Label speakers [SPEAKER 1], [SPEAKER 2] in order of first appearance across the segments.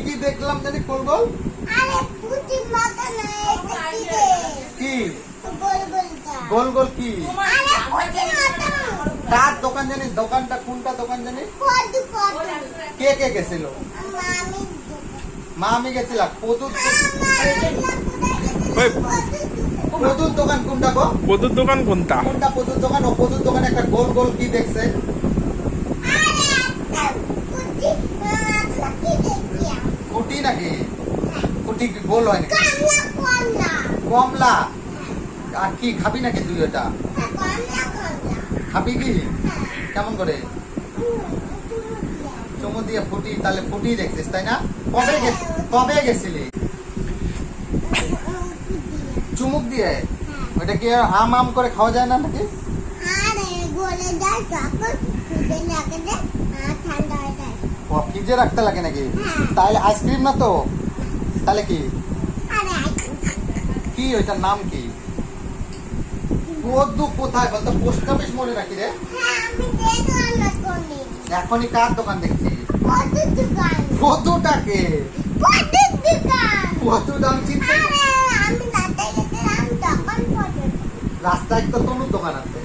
[SPEAKER 1] কি দেখলাম জানি গোল গোল?
[SPEAKER 2] আরে পুঁটি মাথা না এটা
[SPEAKER 1] কি
[SPEAKER 2] গোল গোলটা
[SPEAKER 1] গোল গোল কি?
[SPEAKER 2] আরে পুঁটি মাথা
[SPEAKER 1] কার দোকান জানি? দোকানটা কোনটা দোকান জানি?
[SPEAKER 2] কত কত
[SPEAKER 1] কে কে গেছিল?
[SPEAKER 2] মামি
[SPEAKER 1] মা আমি গেছিলাম। পদুর
[SPEAKER 3] ওই
[SPEAKER 1] পদুর দোকান কোনটা গো?
[SPEAKER 3] পদুর দোকান কোনটা?
[SPEAKER 1] কোনটা পদুর দোকান? ও পদুর দোকানে একটা গোল গোল কি দেখছে?
[SPEAKER 2] আরে একটা পুঁটি মাথা কি দেখিয়া
[SPEAKER 1] কুটি নাকি? কুটি কি গোল হয় নাকি?
[SPEAKER 2] কামলা কমলা
[SPEAKER 1] কমলা। আর কি খাবি নাকি তুই ওটা?
[SPEAKER 2] কমলা কমলা
[SPEAKER 1] খাবি কি? কেমন করে? চুমু দিয়ে ফুটি, তাহলে ফুটি দেখছিস তাই না? কবে গেছিলি? চুমুক দিয়ে? ওটা কি আর আম আম করে খাওয়া যায় না নাকি?
[SPEAKER 2] আরে গলে যায় তখন খুদে লাগে দে ঠান্ডা হয়ে যায়
[SPEAKER 1] ফ্রিজে রাখতে লাগে নাকি?
[SPEAKER 2] হ্যাঁ।
[SPEAKER 1] তাহলে আইসক্রিম না তো? তাহলে কি?
[SPEAKER 2] আরে
[SPEAKER 1] কি ওইটার নাম কি? পদ্মু কোথায় বলতো? পোস্ট অফিস মোড়ে নাকি রে?
[SPEAKER 2] হ্যাঁ আমি দেখলাম না কোনি
[SPEAKER 1] এখনই কার দোকান দেখছি?
[SPEAKER 2] পদ্মুর দোকান
[SPEAKER 1] পদ্মুটাকে?
[SPEAKER 2] পদ্মুর দোকান
[SPEAKER 1] পদ্মু দাম চিনতে?
[SPEAKER 2] আরে আমি রাতে গেছিলাম তখন পদ্মুর
[SPEAKER 1] রাস্তায় তো তনুর দোকান আছে।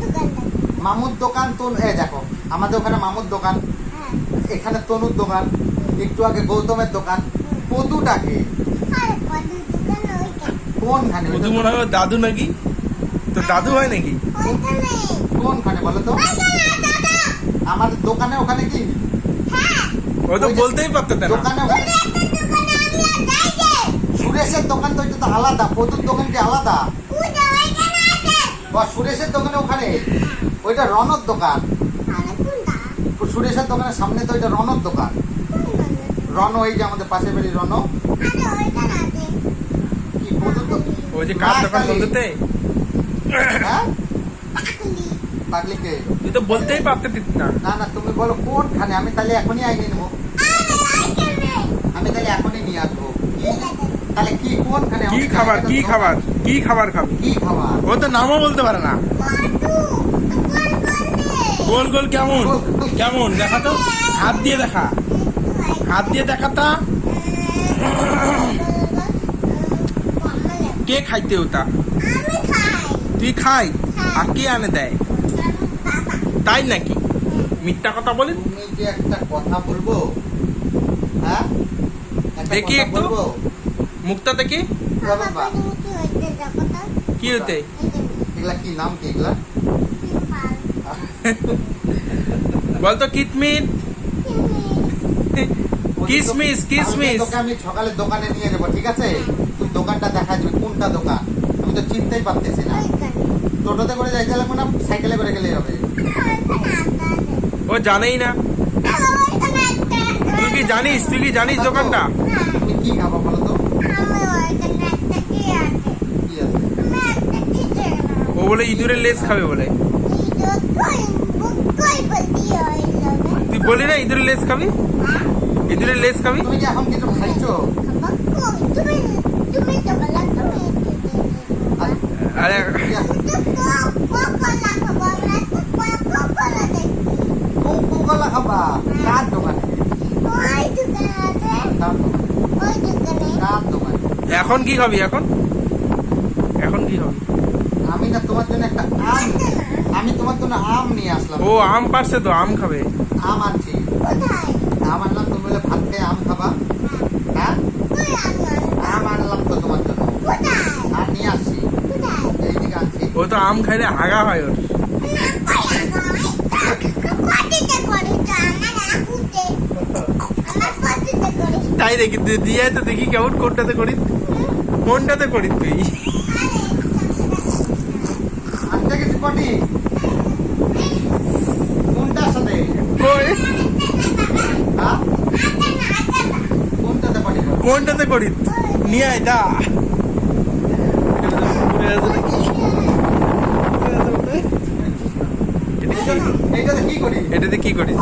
[SPEAKER 2] দোকান
[SPEAKER 1] মামুর দোকান তো এই দেখো, আমাদের ওখানে মামুর দোকান,
[SPEAKER 2] হ্যাঁ
[SPEAKER 1] এখানে তনুর দোকান, একটু আগে গৌতমের দোকান। পদ্মুটাকে
[SPEAKER 2] আরে পদ্মুর দোকান ওইটা
[SPEAKER 1] কোনখানে?
[SPEAKER 3] পদু মনে হয় ওর দাদু নাকি? তো দাদু হয় নাকি?
[SPEAKER 2] ওইখানে
[SPEAKER 1] কোনখানে বলো তো?
[SPEAKER 2] ওইখানে দাদা
[SPEAKER 1] আমাদের দোকানে ওখানে কি?
[SPEAKER 2] হ্যাঁ
[SPEAKER 3] ও তো বলতেই পারতেন না।
[SPEAKER 1] দোকানে ওখানে
[SPEAKER 2] একটা দোকানে আমি আর যাই যে
[SPEAKER 1] সুরেশের দোকান তো ওইটা তো আলাদা, পদ্মুর দোকান কি আলাদা?
[SPEAKER 2] ওইটা ওইখানে আছে
[SPEAKER 1] বা সুরেশের দোকানে ওখানে ওইটা রনর দোকান।
[SPEAKER 2] আরে কোনটা
[SPEAKER 1] সুরেশের দোকানের সামনে তো ওইটা রনর দোকান। রন, এই যে আমাদের পাশের বাড়ি রন।
[SPEAKER 2] আরে ওইখানে আছে
[SPEAKER 1] কি পদ্মুর দোকান?
[SPEAKER 3] ওই যে কার দোকান বলতে?
[SPEAKER 1] হ্যাঁ,
[SPEAKER 2] পাকলি
[SPEAKER 1] পাগলিকে?
[SPEAKER 3] তুই তো বলতেই পারতেন না।
[SPEAKER 1] না না, তুমি বলো কোনখানে, আমি তাহলে এখনই আইনে নেবো।
[SPEAKER 2] আরে ওইখানে
[SPEAKER 1] আমি তাহলে এখনই নিয়ে আসবো।
[SPEAKER 2] ঠিক আছে
[SPEAKER 1] তাহলে কি কোনখানে?
[SPEAKER 3] কি
[SPEAKER 1] আমাকে
[SPEAKER 3] খাবার
[SPEAKER 1] জায়গাটা
[SPEAKER 3] কি
[SPEAKER 1] দাও।
[SPEAKER 3] খাবার কি খাবার খাবি?
[SPEAKER 1] কি খাবার?
[SPEAKER 3] ও তো নামও বলতে পারে না।
[SPEAKER 2] পদ্মু দোকান করতে
[SPEAKER 3] গোল গোল কেমন কেমন দেখা তো, হাত দিয়ে দেখা, হাত দিয়ে দেখা তা। কে খাইতে ওটা?
[SPEAKER 2] আমি খাই
[SPEAKER 3] তুই খাই আর কে আনে দেয়?
[SPEAKER 2] বাবা
[SPEAKER 3] তাই নাকি? মিথ্যা কথা বলেন।
[SPEAKER 1] তুমি যে একটা কথা বলবো, হ্যাঁ একটা
[SPEAKER 3] দেখি
[SPEAKER 1] কথা
[SPEAKER 3] একটু।
[SPEAKER 1] বলবো।
[SPEAKER 3] মুখটা দেখি
[SPEAKER 1] বাবা,
[SPEAKER 2] বাবা তুমি কি হইতে দেখো তো
[SPEAKER 3] কি হতে?
[SPEAKER 1] এগুলা কি নাম? কি এগুলা?
[SPEAKER 3] বলতো কিতমিত কিসমিস কিসমিস।
[SPEAKER 1] তোকে আমি সকালে দোকানে নিয়ে যাবো, ঠিক আছে? তুই দোকানটা দেখা যাবে কোনটা দোকান, আমি তো চিনতেই পারতেছি না। টোটোতে করে যাইতে লাগবে না, সাইকেলে করে গেলেই হবে?
[SPEAKER 3] ও জানেই না। তুই কি জানিস? তুই কি জানিস দোকানটা?
[SPEAKER 1] তুমি কি খাবো বলো তো? কি আছে?
[SPEAKER 3] ও বলে ইঁদুরের লেজ খাবে বলে। তুই বলি না ইঁদুরের লেজ খাবি? ইঁদুরের লেজ খাবি?
[SPEAKER 1] তুমি কি এখন কিছু খাইছো?
[SPEAKER 3] আরে
[SPEAKER 1] কি আছে? কোকা-কোলা খাবা? কার দোকানে? কার দোকানে? কার দোকানে?
[SPEAKER 3] এখন কি খাবি? এখন এখন কি খাবি?
[SPEAKER 1] আমি না তোমার জন্য একটা আম, আমি তোমার জন্য আম নিয়ে আসলাম।
[SPEAKER 3] ও আম পারছে তো, আম খাবে।
[SPEAKER 1] আম আনছি। আম আনলাম, তুমি বলে ভাত খেয়ে আম খাবা? হ্যাঁ, আম আনলাম তো তোমার জন্য, আর নিয়ে আসছি, এইদিকে আনছি।
[SPEAKER 3] ও তো আম খাইলে হাগা হয় ওর। তাই দেখি দিয়ে তো দেখি কেমন কোনটাতে করি, কোনটাতে করি তুই?
[SPEAKER 1] আনতে গেছি কটি? কোনটার সাথে?
[SPEAKER 3] কই?
[SPEAKER 1] হ্যাঁ, কোনটাতে কটি?
[SPEAKER 3] কোনটাতে করি? নিয়ে আয় দা।
[SPEAKER 1] এইটাতে কি করি?
[SPEAKER 3] এটাতে কি করিস?